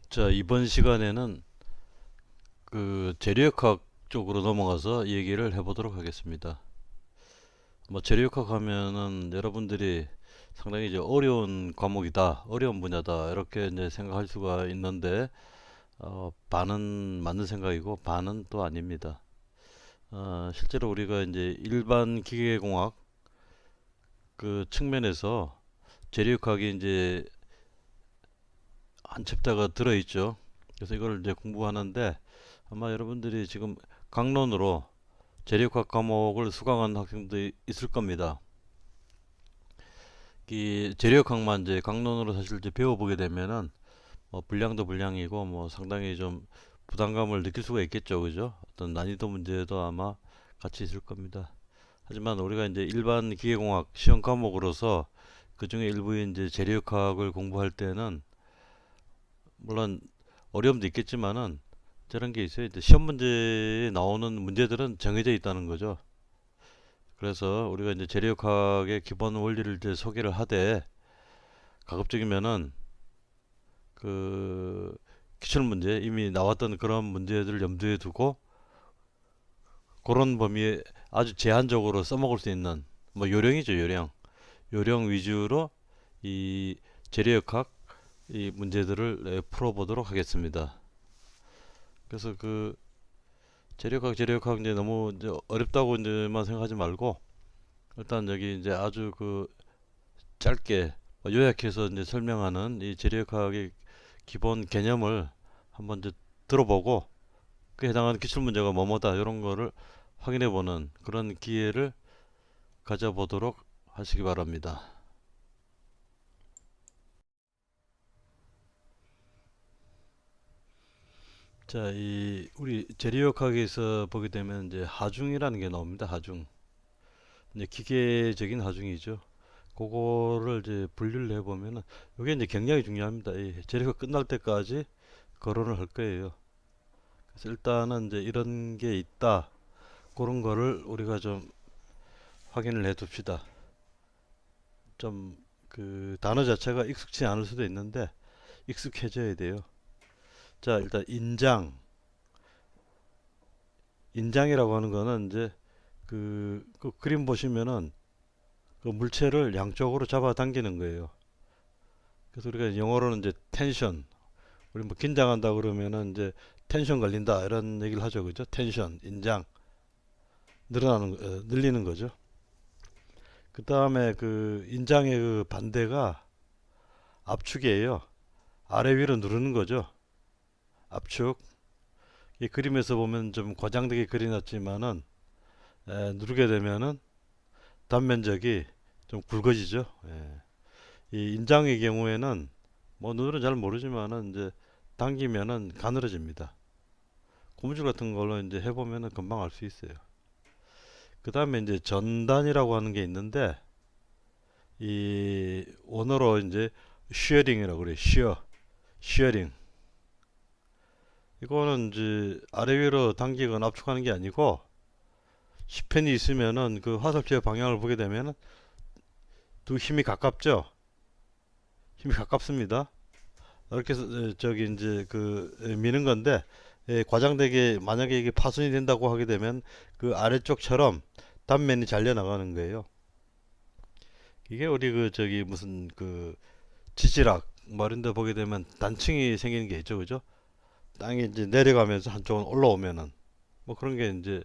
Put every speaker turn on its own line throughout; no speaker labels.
자, 이번 시간에는 그 재료역학 쪽으로 넘어가서 얘기를 해보도록 하겠습니다. 뭐 재료역학 하면은 여러분들이 상당히 이제 어려운 과목이다, 어려운 분야다 이렇게 이제 생각할 수가 있는데 반은 맞는 생각이고 반은 또 아닙니다. 실제로 우리가 이제 일반 기계공학 그 측면에서 재료역학이 이제 한 챕터가 들어있죠. 그래서 이걸 이제 공부하는데 아마 여러분들이 지금 강론으로 재료학 과목을 수강한 학생도 있을 겁니다. 이 재료학만 이제 강론으로 사실 이제 배워보게 되면은 뭐 분량도 분량이고 뭐 상당히 좀 부담감을 느낄 수가 있겠죠, 그죠? 어떤 난이도 문제도 아마 같이 있을 겁니다. 하지만 우리가 이제 일반 기계공학 시험 과목으로서 그 중에 일부인 이제 재료학을 공부할 때는 물론 어려움도 있겠지만은 저런 게 있어요. 이제 시험 문제에 나오는 문제들은 정해져 있다는 거죠. 그래서 우리가 이제 재료역학의 기본 원리를 이제 소개를 하되 가급적이면은 그 기출 문제 이미 나왔던 그런 문제들을 염두에 두고 그런 범위에 아주 제한적으로 써먹을 수 있는 뭐 요령이죠, 요령 위주로 이 재료역학 이 문제들을 풀어보도록 하겠습니다. 그래서 그 재료역학 이제 너무 이제 어렵다고 이제만 생각하지 말고 일단 여기 이제 아주 그 짧게 요약해서 이제 설명하는 이 재료역학의 기본 개념을 한번 이제 들어보고 그에 해당하는 기출 문제가 뭐뭐다 이런 거를 확인해보는 그런 기회를 가져보도록 하시기 바랍니다. 자, 이 우리 재료역학에서 보게 되면 이제 하중이라는 게 나옵니다. 하중. 이제 기계적인 하중이죠. 그거를 이제 분류를 해보면은 이게 이제 굉장히 중요합니다. 이 재료가 끝날 때까지 거론을 할 거예요. 그래서 일단은 이제 이런 게 있다. 그런 거를 우리가 좀 확인을 해 둡시다. 좀 그 단어 자체가 익숙치 않을 수도 있는데 익숙해져야 돼요. 자, 일단 인장이라고 하는 거는 이제 그 그림 보시면은 그 물체를 양쪽으로 잡아 당기는 거예요. 그래서 우리가 영어로는 이제 텐션, 우리 뭐 긴장한다 그러면은 이제 텐션 걸린다 이런 얘기를 하죠, 그죠? 텐션, 인장 늘리는 거죠. 그 다음에 그 인장의 그 반대가 압축이에요. 아래 위로 누르는 거죠. 압축. 이 그림에서 보면 좀 과장되게 그려놨지만은 누르게 되면은 단면적이 좀 굵어지죠. 이 인장의 경우에는 뭐 눈으로 잘 모르지만은 이제 당기면은 가늘어집니다. 고무줄 같은 걸로 이제 해보면은 금방 알 수 있어요. 그 다음에 이제 전단이라고 하는 게 있는데 이 원어로 이제 쉬어링이라고 그래요. 쉬어링. 이거는 이제 아래 위로 당기거나 압축하는 게 아니고 10펜이 있으면은 그 화살표의 방향을 보게 되면은 두 힘이 가깝죠. 힘이 가깝습니다. 이렇게 해서 저기 이제 그 미는 건데 과장되게 만약에 이게 파손이 된다고 하게 되면 그 아래쪽처럼 단면이 잘려 나가는 거예요. 이게 우리 그 저기 무슨 그 지지락 뭐 이런 데 보게 되면 단층이 생기는 게 있죠, 그죠? 땅이 이제 내려가면서 한쪽은 올라오면은 뭐 그런 게 이제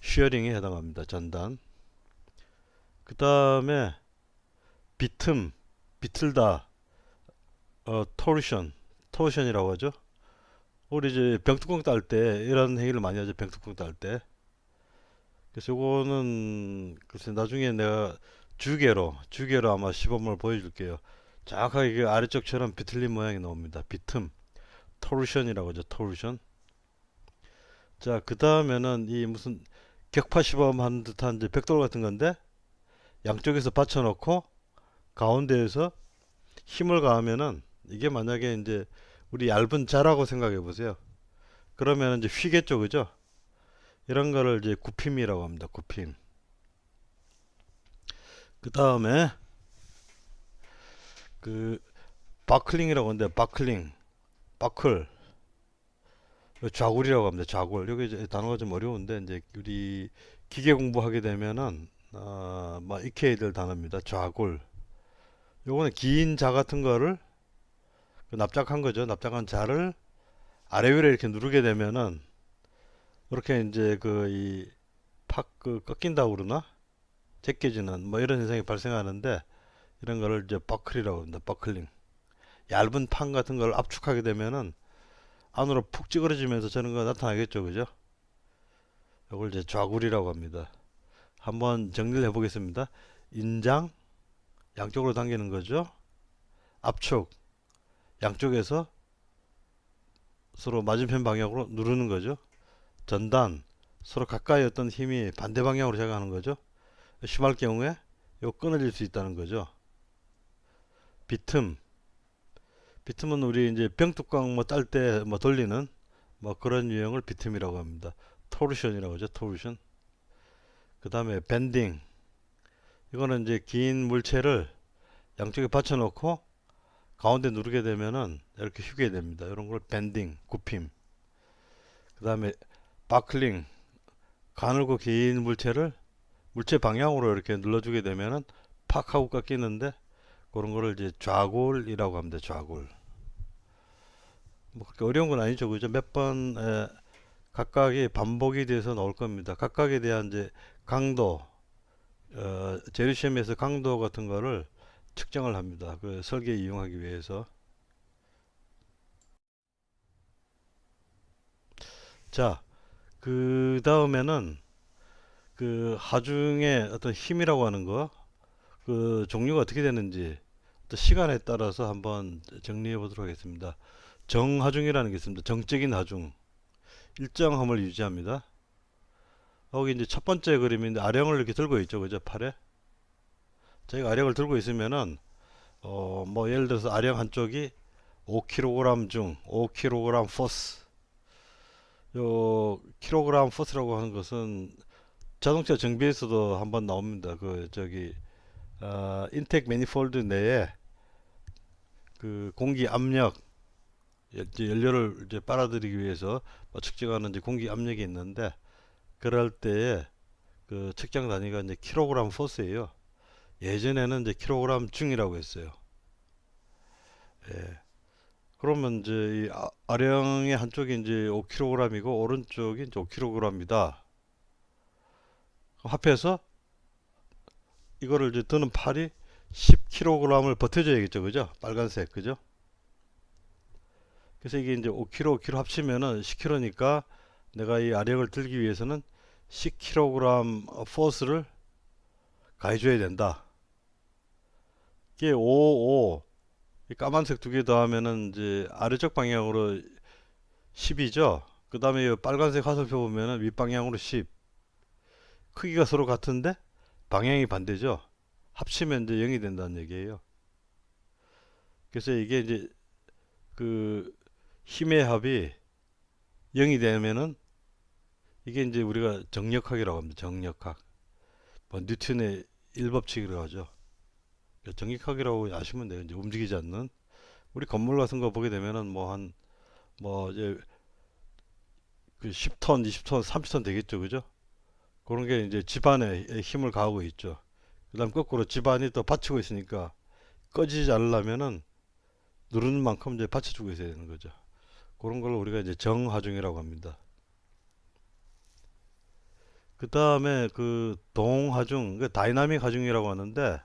쉬어링에 해당합니다. 전단. 그 다음에 비틈, 비틀다, 토르션이라고 하죠. 우리 이제 병뚜껑 딸 때 이런 행위를 많이 하죠. 병뚜껑 딸 때. 그래서 요거는 글쎄 나중에 내가 주개로 아마 시범을 보여줄게요. 정확하게 그 아래쪽처럼 비틀린 모양이 나옵니다. 비틈, 토르션이라고 하죠. 토르션. 자, 그 다음에는 이 무슨 격파 시범한 듯한 이제 벽돌 같은 건데 양쪽에서 받쳐놓고 가운데에서 힘을 가하면은 이게 만약에 이제 우리 얇은 자라고 생각해 보세요. 그러면 이제 휘겠죠, 그죠? 이런 거를 이제 굽힘이라고 합니다. 굽힘. 그 다음에 그 바클링이라고 하는데 바클링. 버클, 좌굴이라고 합니다. 좌굴. 여기 이제 단어가 좀 어려운데 이제 우리 기계 공부하게 되면은 뭐 익혀야 될 단어입니다. 좌굴. 요거는 긴 자 같은 거를 그 납작한 거죠. 납작한 자를 아래 위로 이렇게 누르게 되면은 이렇게 이제 그 이 팍 그 꺾인다고 그러나 제껴지는 뭐 이런 현상이 발생하는데 이런 거를 이제 버클이라고 합니다. 버클링. 얇은 판 같은 걸 압축하게 되면은 안으로 푹 찌그러지면서 저런 거 나타나겠죠, 그죠? 이걸 이제 좌굴이라고 합니다. 한번 정리를 해보겠습니다. 인장 양쪽으로 당기는 거죠. 압축 양쪽에서 서로 맞은편 방향으로 누르는 거죠. 전단 서로 가까이 어떤 힘이 반대 방향으로 작용하는 거죠. 심할 경우에 이거 끊어질 수 있다는 거죠. 비틈 비틈은 우리 이제 병뚜껑 뭐 딸 때 뭐 돌리는 뭐 그런 유형을 비틈이라고 합니다. 토르션이라고 하죠. 토르션. 그 다음에 밴딩. 이거는 이제 긴 물체를 양쪽에 받쳐놓고 가운데 누르게 되면은 이렇게 휘게 됩니다. 이런 걸 밴딩, 굽힘. 그 다음에 바클링. 가늘고 긴 물체를 물체 방향으로 이렇게 눌러주게 되면은 팍 하고 깎이는데 그런 거를 이제 좌골이라고 합니다. 좌골. 뭐 그렇게 어려운 건 아니죠. 그죠? 몇 번 각각이 반복이 돼서 나올 겁니다. 각각에 대한 이제 강도, 재료 시험에서 강도 같은 거를 측정을 합니다. 그 설계에 이용하기 위해서. 자, 그 다음에는 그 하중의 어떤 힘이라고 하는 거, 그 종류가 어떻게 되는지 또 시간에 따라서 한번 정리해 보도록 하겠습니다. 정하중이라는 게 있습니다. 정적인 하중. 일정함을 유지합니다. 여기 이제 첫 번째 그림인데 아령을 이렇게 들고 있죠. 그죠? 팔에. 저희가 아령을 들고 있으면은 뭐 예를 들어서 아령 한쪽이 5kg 중 5kg 포스. 요 킬로그램 포스라고 하는 것은 자동차 정비에서도 한번 나옵니다. 그 저기 인텍 매니폴드 내에 그 공기 압력 이제 연료를 이제 빨아들이기 위해서 뭐 측정하는 이제 공기 압력이 있는데 그럴 때에 그 측정 단위가 이제 킬로그램 포스예요. 예전에는 이제 킬로그램 중이라고 했어요. 예. 그러면 이제 이 아령의 한쪽이 이제 5kg이고 오른쪽이 이제 5kg이다. 합해서 이거를 이제 드는 팔이 10kg을 버텨줘야겠죠, 그죠? 빨간색, 그죠? 그래서 이게 이제 5kg, 5kg 합치면은 10kg니까 내가 이 아령을 들기 위해서는 10kg 포스를 가해줘야 된다. 이게 5, 5, 이 까만색 두 개 더하면은 이제 아래쪽 방향으로 10이죠. 그 다음에 빨간색 화살표 보면은 윗방향으로 10. 크기가 서로 같은데 방향이 반대죠. 합치면 이제 0이 된다는 얘기예요. 그래서 이게 이제 그 힘의 합이 0이 되면은 이게 이제 우리가 정력학이라고 합니다. 정력학. 뭐 뉴턴의 일법칙이라고 하죠. 정력학이라고 아시면 돼요. 이제 움직이지 않는 우리 건물 같은 거 보게 되면은 뭐 한 뭐 이제 그 10톤, 20톤, 30톤 되겠죠. 그죠? 그런 게 이제 집안에 힘을 가하고 있죠. 그다음 거꾸로 집안이 또 받치고 있으니까 꺼지지 않으려면은 누르는 만큼 이제 받쳐주고 있어야 되는 거죠. 그런 걸 우리가 이제 정하중이라고 합니다. 그 다음에 그 동하중, 그 다이나믹 하중이라고 하는데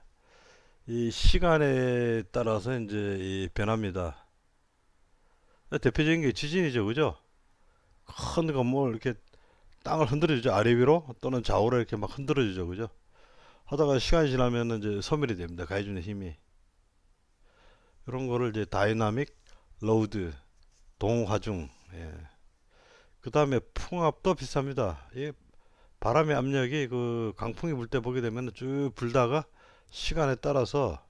이 시간에 따라서 이제 이 변합니다. 대표적인 게 지진이죠, 그죠? 큰 건물 이렇게 땅을 흔들어주죠. 아래 위로 또는 좌우로 이렇게 막 흔들어주죠, 그죠? 하다가 시간이 지나면 이제 소멸이 됩니다. 가해주는 힘이. 이런 거를 이제 다이나믹 로드, 동하중. 예. 그 다음에 풍압도 비슷합니다. 이 바람의 압력이 그 강풍이 불 때 보게 되면 쭉 불다가 시간에 따라서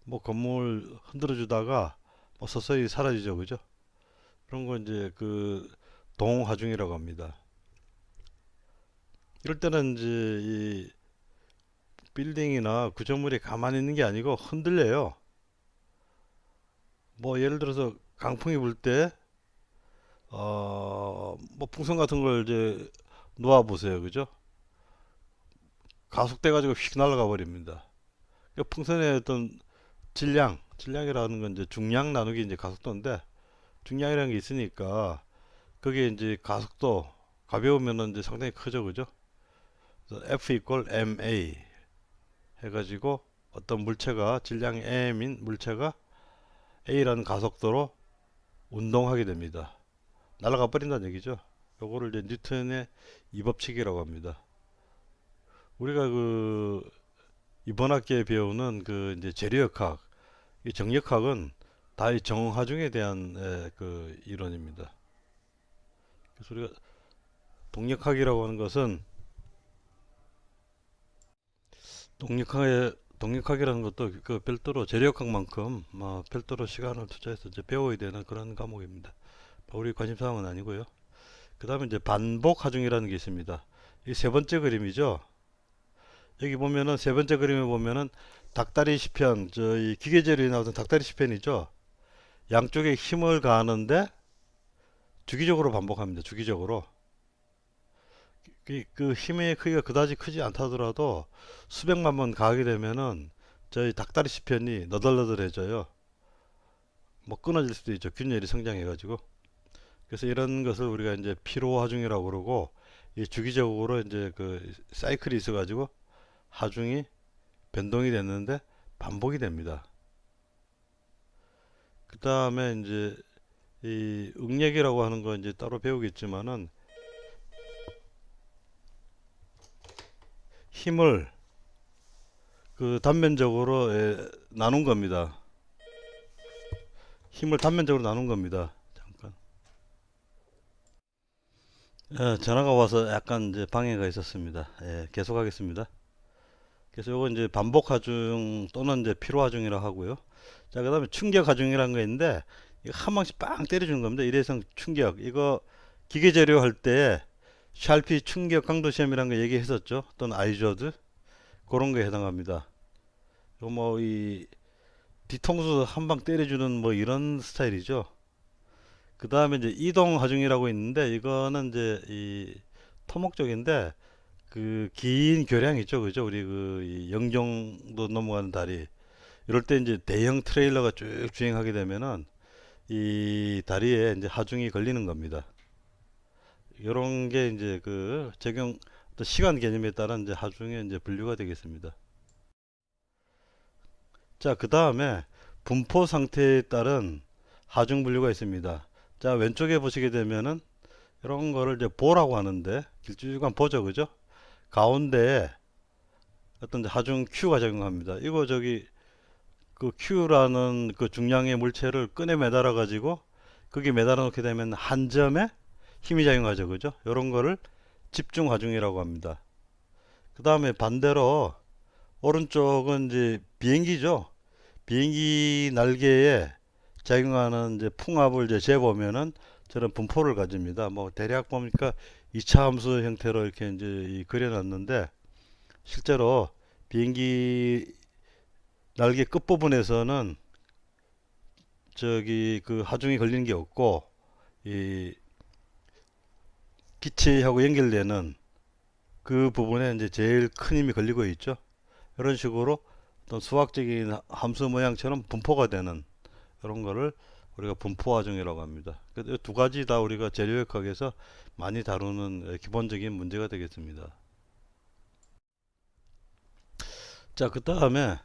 뭐 건물 흔들어 주다가 뭐 서서히 사라지죠, 그죠? 그런 거 이제 그 동하중이라고 합니다. 이럴 때는 이제 이 빌딩이나 구조물이 가만히 있는 게 아니고 흔들려요. 뭐 예를 들어서 강풍이 불 때, 뭐 풍선 같은 걸 이제 놓아 보세요. 그죠? 가속돼 가지고 휙 날아가 버립니다. 그 풍선의 어떤 질량이라는 건 이제 중량 나누기 이제 가속도인데, 중량이라는 게 있으니까 그게 이제 가속도 가벼우면은 이제 상당히 크죠. 그죠? 그래서 F 이퀄 ma 해가지고 어떤 물체가 질량이 m인 물체가 a라는 가속도로 운동하게 됩니다. 날아가 버린다는 얘기죠. 요거를 이제 뉴턴의 이법칙이라고 합니다. 우리가 그 이번 학기에 배우는 그 이제 재료역학, 이 정역학은 다 이 정하중에 대한 그 이론입니다. 그래서 우리가 동력학이라고 하는 것은 동력학이라는 것도 그 별도로 재료역학만큼 뭐 별도로 시간을 투자해서 이제 배워야 되는 그런 과목입니다. 우리 관심사항은 아니고요. 그 다음에 이제 반복하중이라는 게 있습니다. 이 세 번째 그림이죠. 여기 보면은 세 번째 그림에 보면은 닭다리 시편, 저희 기계재료에 나오던 닭다리 시편이죠. 양쪽에 힘을 가하는데 주기적으로 반복합니다. 주기적으로. 그 힘의 크기가 그다지 크지 않다더라도 수백만 번 가하게 되면은 저희 닭다리 시편이 너덜너덜해져요. 뭐 끊어질 수도 있죠. 균열이 성장해가지고. 그래서 이런 것을 우리가 이제 피로하중이라고 그러고, 이 주기적으로 이제 그 사이클이 있어가지고 하중이 변동이 됐는데 반복이 됩니다. 그 다음에 이제 이 응력이라고 하는 거 이제 따로 배우겠지만은, 힘을 그 단면적으로 나눈 겁니다. 힘을 단면적으로 나눈 겁니다. 잠깐. 전화가 와서 약간 이제 방해가 있었습니다. 계속하겠습니다. 그래서 요거 이제 반복 하중 또는 이제 피로 하중이라고 하고요. 자, 그다음에 충격 하중이라는 거 있는데, 이거 한 방씩 빵 때려주는 겁니다. 일회성 충격. 이거 기계 재료 할 때 샬피 충격 강도 시험이라는 거 얘기했었죠. 또는 아이저드 그런 거에 해당합니다. 요 뭐 이 뒤통수 한 방 때려주는 뭐 이런 스타일이죠. 그 다음에 이제 이동 하중이라고 있는데, 이거는 이제 이 토목 쪽인데, 그 긴 교량 있죠, 그죠? 우리 그 영종도 넘어가는 다리. 이럴 때 이제 대형 트레일러가 쭉 주행하게 되면은 이 다리에 이제 하중이 걸리는 겁니다. 이런 게 이제 그 적용 또 시간 개념에 따른 이제 하중에 이제 분류가 되겠습니다. 자, 그 다음에 분포 상태에 따른 하중 분류가 있습니다. 자, 왼쪽에 보시게 되면은 이런 거를 이제 보라고 하는데, 길쭉한 보죠, 그죠? 가운데에 어떤 이제 하중 Q가 작용합니다. 이거 저기 그 Q라는 그 중량의 물체를 끈에 매달아 가지고 거기 매달아 놓게 되면 한 점에 힘이 작용하죠, 그죠? 이런 거를 집중 하중이라고 합니다. 그 다음에 반대로 오른쪽은 이제 비행기죠. 비행기 날개에 작용하는 이제 풍압을 이제 재보면은 저런 분포를 가집니다. 뭐 대략 보니까 2차 함수 형태로 이렇게 이제 그려놨는데, 실제로 비행기 날개 끝부분에서는 저기 그 하중이 걸리는 게 없고, 이 기체하고 연결되는 그 부분에 이제 제일 큰 힘이 걸리고 있죠. 이런 식으로 어떤 수학적인 함수 모양처럼 분포가 되는 이런 거를 우리가 분포 하중이라고 합니다. 두 가지 다 우리가 재료역학에서 많이 다루는 기본적인 문제가 되겠습니다. 자, 그 다음에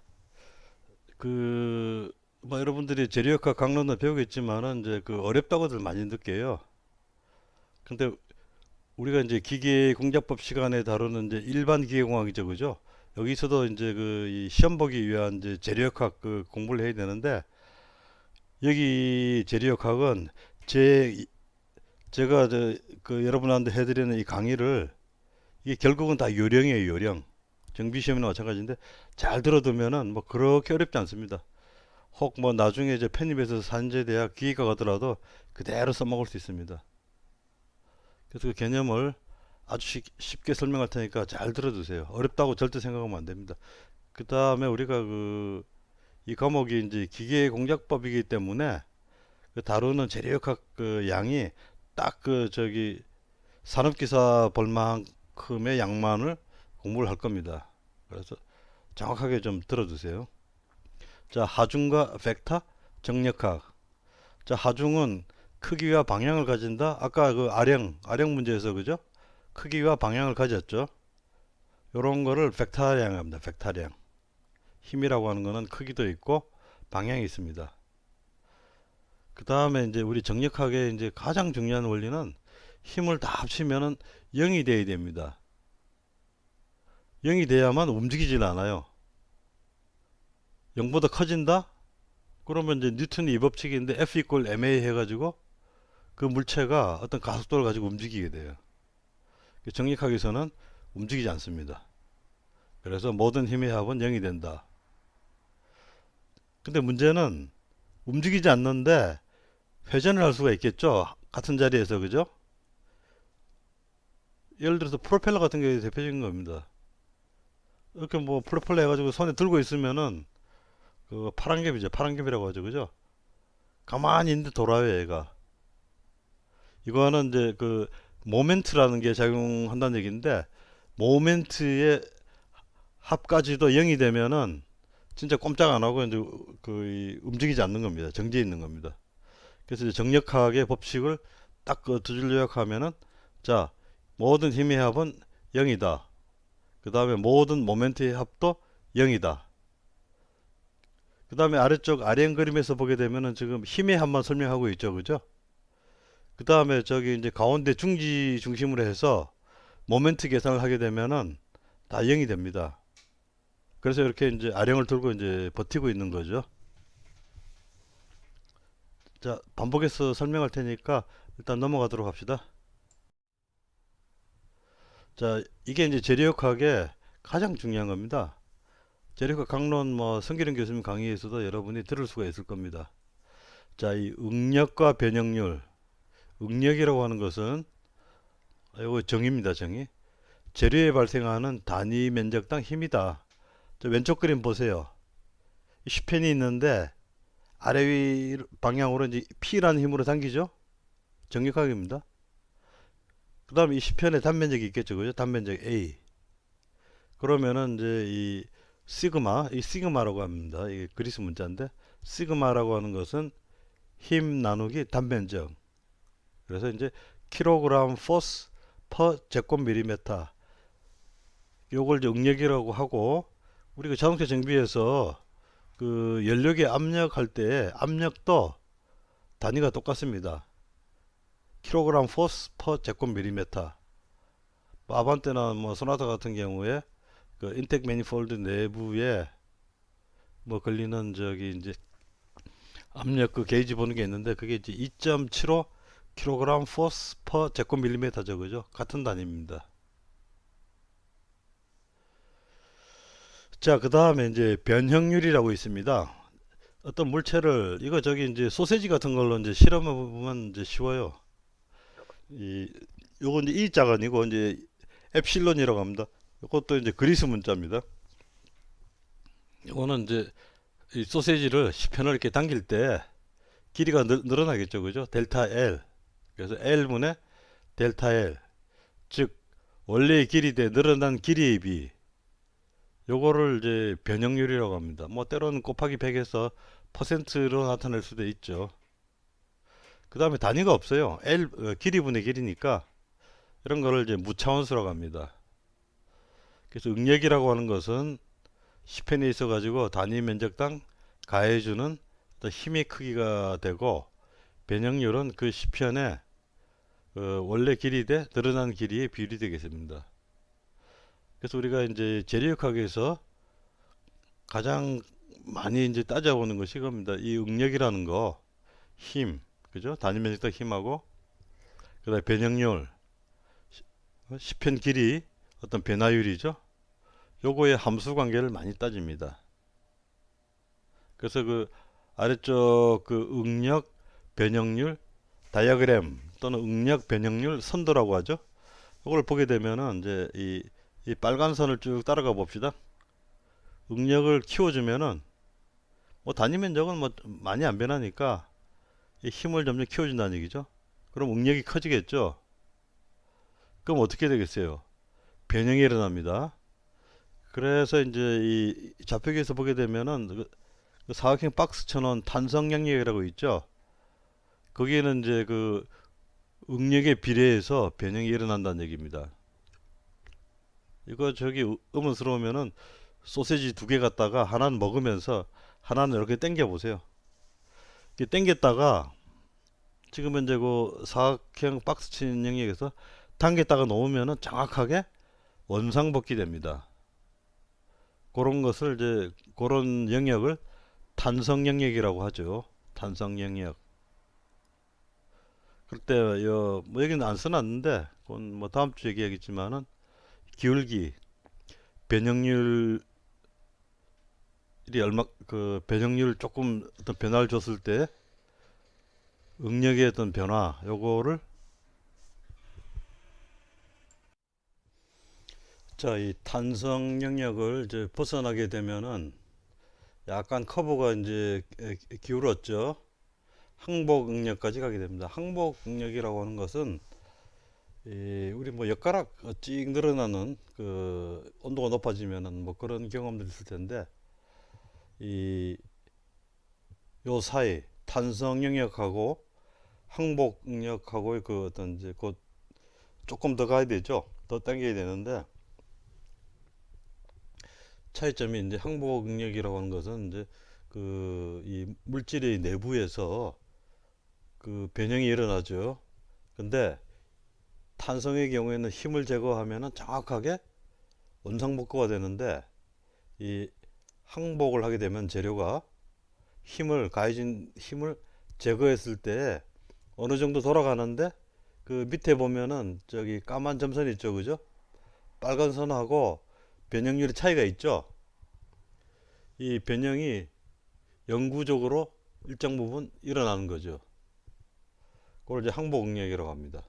그 뭐 여러분들이 재료역학 강론도 배우겠지만은 이제 그 어렵다고들 많이 느껴요. 근데 우리가 이제 기계 공작법 시간에 다루는 이제 일반 기계공학이죠, 그죠? 여기서도 이제 그 이 시험 보기 위한 이제 재료역학 그 공부를 해야 되는데, 여기 재료역학은 제가 그 여러분한테 해드리는 이 강의를, 이게 결국은 다 요령이에요, 요령. 정비 시험이나 마찬가지인데 잘 들어두면은 뭐 그렇게 어렵지 않습니다. 혹 뭐 나중에 이제 편입해서 산재대학 기계과 가더라도 그대로 써먹을 수 있습니다. 그래서 그 개념을 아주 쉽게 설명할 테니까 잘 들어두세요. 어렵다고 절대 생각하면 안 됩니다. 그 다음에 우리가 그 이 과목이 이제 기계 공작법이기 때문에 그 다루는 재료역학 그 양이 딱 그 저기 산업기사 볼만큼의 양만을 공부를 할 겁니다. 그래서 정확하게 좀 들어두세요. 자, 하중과 벡터, 정력학. 자, 하중은 크기와 방향을 가진다. 아까 그 아령 문제에서 그죠? 크기와 방향을 가졌죠. 요런 거를 벡터량 합니다. 벡터량. 힘이라고 하는 거는 크기도 있고 방향이 있습니다. 그 다음에 이제 우리 정력학의 이제 가장 중요한 원리는 힘을 다 합치면은 0이 돼야 됩니다. 0이 돼야만 움직이질 않아요. 0보다 커진다? 그러면 이제 뉴턴의 이 법칙인데 F 이퀄 ma 해가지고 그 물체가 어떤 가속도를 가지고 움직이게 돼요. 정력학에서는 움직이지 않습니다. 그래서 모든 힘의 합은 0이 된다. 근데 문제는 움직이지 않는데 회전을 할 수가 있겠죠. 같은 자리에서 그죠? 예를 들어서 프로펠러 같은 게 대표적인 겁니다. 이렇게 뭐 프로펠러 해가지고 손에 들고 있으면은 그 파란개비죠. 파란개비라고 하죠. 그죠? 가만히 있는데 돌아요, 얘가. 이거는 이제 그 모멘트라는 게 작용한다는 얘기인데 모멘트의 합까지도 0이 되면은 진짜 꼼짝 안 하고 이제 그 움직이지 않는 겁니다. 정지해 있는 겁니다. 그래서 이제 정력학의 법칙을 딱 그 두 줄 요약하면은 자, 모든 힘의 합은 0이다. 그 다음에 모든 모멘트의 합도 0이다. 그 다음에 아래쪽 아래형 그림에서 보게 되면은 지금 힘의 합만 설명하고 있죠. 그죠? 그 다음에 저기 이제 가운데 중지 중심으로 해서 모멘트 계산을 하게 되면은 다 0이 됩니다. 그래서 이렇게 이제 아령을 들고 이제 버티고 있는 거죠. 자, 반복해서 설명할 테니까 일단 넘어가도록 합시다. 자, 이게 이제 재료역학의 가장 중요한 겁니다. 재료역학 강론 뭐 성기령 교수님 강의에서도 여러분이 들을 수가 있을 겁니다. 자, 이 응력과 변형률. 응력이라고 하는 것은 이거 정의입니다. 정의. 재료에 발생하는 단위 면적당 힘이다. 저 왼쪽 그림 보세요. 10펜이 있는데 아래 위 방향으로 이제 P라는 힘으로 당기죠. 정력학입니다. 그 다음에 이 10편에 단면적이 있겠죠. 그죠? 단면적 A. 그러면은 이제 이 시그마라고 합니다. 이게 그리스 문자인데 시그마라고 하는 것은 힘 나누기 단면적. 그래서 이제 킬로그램 포스 퍼 제곱밀리미터. 요걸 이제 응력이라고 하고 우리 그 자동차 정비에서 그 연료계 압력할 때 압력도 단위가 똑같습니다. 킬로그램 포스 퍼 제곱밀리미터. 아반떼나 뭐 소나타 같은 경우에 그 인텍 매니폴드 내부에 뭐 걸리는 저기 이제 압력 그 게이지 보는 게 있는데 그게 이제 2.75 킬로그램 포스 퍼 제곱밀리미터죠. 그죠? 같은 단위입니다. 자, 그 다음에 이제 변형률이라고 있습니다. 어떤 물체를 이거 저기 이제 소세지 같은 걸로 이제 실험해 보면 이제 쉬워요. 이 요거 이제 E자가 아니고 이제 엡실론이라고 합니다. 이것도 이제 그리스 문자입니다. 이거는 이제 이 소세지를 10편을 이렇게 당길 때 길이가 늘어나겠죠. 그죠? 델타 L. 그래서 L분의 델타 L. 즉 원래의 길이 대 늘어난 길이의 비. 요거를 이제 변형률이라고 합니다. 뭐 때로는 곱하기 100에서 퍼센트로 나타낼 수도 있죠. 그 다음에 단위가 없어요. 길이분의 길이니까 이런 거를 이제 무차원수라고 합니다. 그래서 응력이라고 하는 것은 10펜에 있어 가지고 단위 면적당 가해주는 힘의 크기가 되고 변형률은 그 10편의 원래 길이 대 늘어난 길이의 비율이 되겠습니다. 그래서 우리가 이제 재료역학에서 가장 많이 이제 따져보는 것이 이겁니다. 이 응력이라는 거, 힘, 그죠? 단위 면적당 힘하고 그다음에 변형률, 10편 길이, 어떤 변화율이죠. 요거의 함수 관계를 많이 따집니다. 그래서 그 아래쪽 그 응력 변형률 다이어그램 또는 응력 변형률 선도라고 하죠. 이걸 보게 되면은 이제 이 빨간 선을 쭉 따라가 봅시다. 응력을 키워주면은 뭐 단위 면적은 뭐 많이 안 변하니까 이 힘을 점점 키워준다는 얘기죠. 그럼 응력이 커지겠죠. 그럼 어떻게 되겠어요? 변형이 일어납니다. 그래서 이제 이 좌표기에서 보게 되면은 그 사각형 박스처럼 탄성 영역이라고 있죠. 거기에는 이제 그 응력에 비례해서 변형이 일어난다는 얘기입니다. 이거 저기 의문스러우면은 소세지 두 개 갖다가 하나는 먹으면서 하나는 이렇게 당겨 보세요. 이렇게 당겼다가 지금 현재 그 사각형 박스 친 영역에서 당겼다가 놓으면은 정확하게 원상복귀 됩니다. 그런 것을 이제 그런 영역을 탄성 영역이라고 하죠. 탄성 영역. 그때 뭐 여기는 안 써놨는데 그건 뭐 다음 주 얘기하겠지만은 기울기 변형률이 얼마 그 변형률 조금 어떤 변화를 줬을 때 응력의 어떤 변화 요거를 자, 이 탄성 영역을 이제 벗어나게 되면은 약간 커브가 이제 기울었죠. 항복 응력까지 가게 됩니다. 항복 응력이라고 하는 것은 우리 뭐 엿가락 찍 늘어나는 그 온도가 높아지면은 뭐 그런 경험들 있을 텐데 이 요 사이 탄성 영역하고 항복 응력하고의 그 어떤 이제 그 조금 더 가야 되죠. 더 당겨야 되는데 차이점이 이제 항복 응력이라고 하는 것은 이제 그 이 물질의 내부에서 그 변형이 일어나죠. 근데 탄성의 경우에는 힘을 제거하면은 정확하게 원상복구가 되는데 이 항복을 하게 되면 재료가 가해진 힘을 제거했을 때 어느 정도 돌아가는데 그 밑에 보면은 저기 까만 점선 있죠, 그죠? 빨간 선하고 변형률의 차이가 있죠. 이 변형이 영구적으로 일정 부분 일어나는 거죠. 그걸 이제 항복 응력이라고 합니다.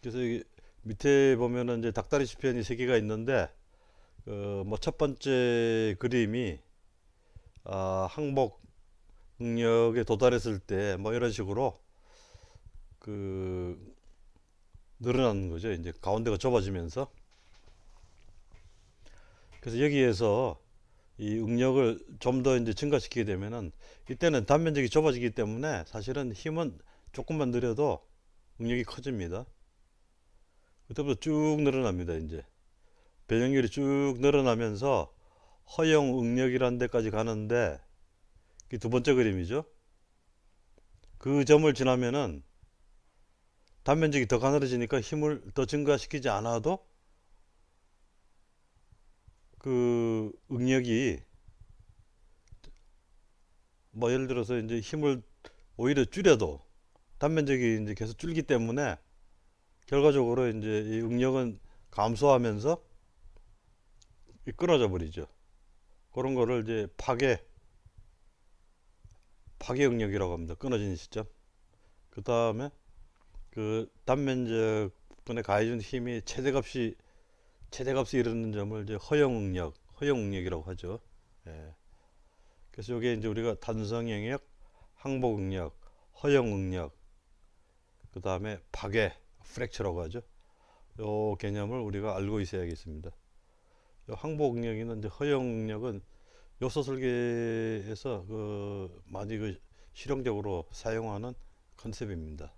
그래서 여기 밑에 보면은 이제 닭다리 시편이 세 개가 있는데 뭐 첫 번째 그림이 항복 응력에 도달했을 때 뭐 이런 식으로 그 늘어나는 거죠. 이제 가운데가 좁아지면서. 그래서 여기에서 이 응력을 좀 더 이제 증가시키게 되면은 이때는 단면적이 좁아지기 때문에 사실은 힘은 조금만 느려도 응력이 커집니다. 그때부터 쭉 늘어납니다. 이제 변형률이 쭉 늘어나면서 허용 응력이라는 데까지 가는데 이게 두 번째 그림이죠. 그 점을 지나면은 단면적이 더 가늘어지니까 힘을 더 증가시키지 않아도 그 응력이 뭐 예를 들어서 이제 힘을 오히려 줄여도 단면적이 이제 계속 줄기 때문에 결과적으로 이제 이 응력은 감소하면서 끊어져 버리죠. 그런 거를 이제 파괴 응력이라고 합니다. 끊어지는 시점. 그 다음에 그 단면적 분에 가해준 힘이 최대값이 이르는 점을 이제 허용 응력이라고 하죠. 예. 그래서 이게 이제 우리가 탄성 영역, 항복 응력, 허용 응력, 그 다음에 프랙처라고 하죠. 요 개념을 우리가 알고 있어야겠습니다. 요 항복 응력이나 이제 허용 응력은 요소 설계에서 그 많이 그 실용적으로 사용하는 컨셉입니다.